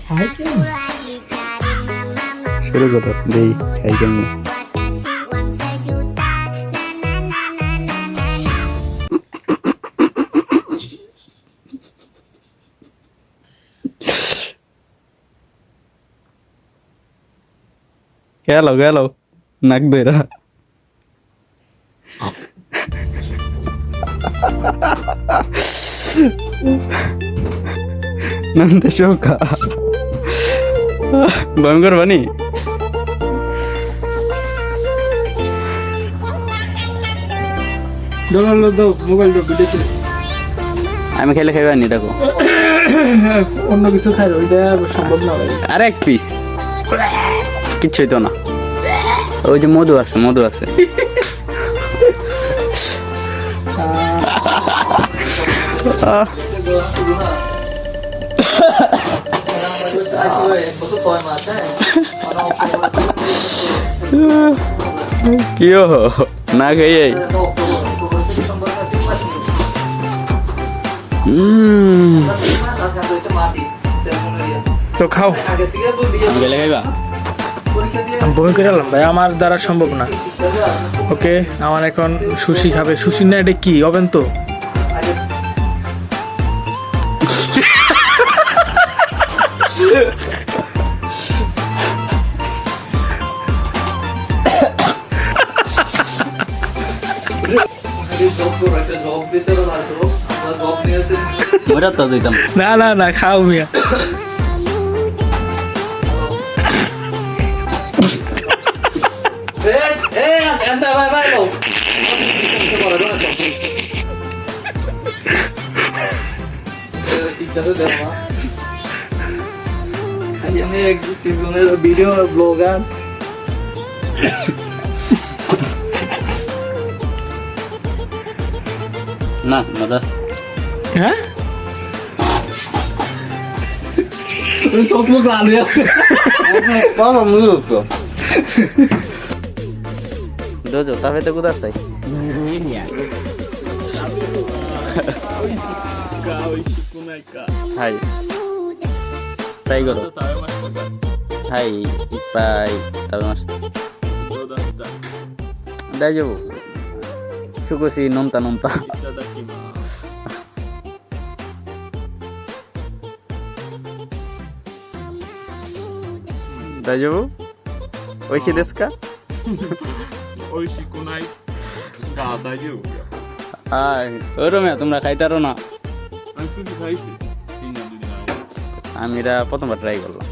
খাই কেন শুরু করো দেই খাই কেমন গেল গেল নাক বেরা নন্দ শোকা ভয়ঙ্কর বানি মোবাইল আমি খেলে খাইবা নি দেখো অন্য কিছু খাই ওইটা সম্ভব না আর এক পিস কিচ্ছুই তো না ওই যে মধু আছে মধু আছে কি না খাই তো খাও গেলে খাইবা আমি বমি করে এলাম ভাই আমার দ্বারা সম্ভব না ওকে আমার এখন সুশি খাবে সুশি না এটা কি হবেন তো ওরা তো দিতাম না না না খাও মিয়া ভিডিও ব্লগার না মাদাস হ্যাঁ চোখ মুখ লাল হয়ে আছে বাবা মুখ তো দোজো তাহলে তো কোথা চাই হাই ট্রাই করো হাই ইপাই তবে মাস দাই যাবো সুকোসি নমতা নমতা দাই যাবো ওইসি দেশকা ওইসি কোনাই গা দাইও আয় ওরমে তোমরা খাইতারো না আমি শুধু খাইছি 3 দিন আগে আমি এরা প্রথমবার ট্রাই করলাম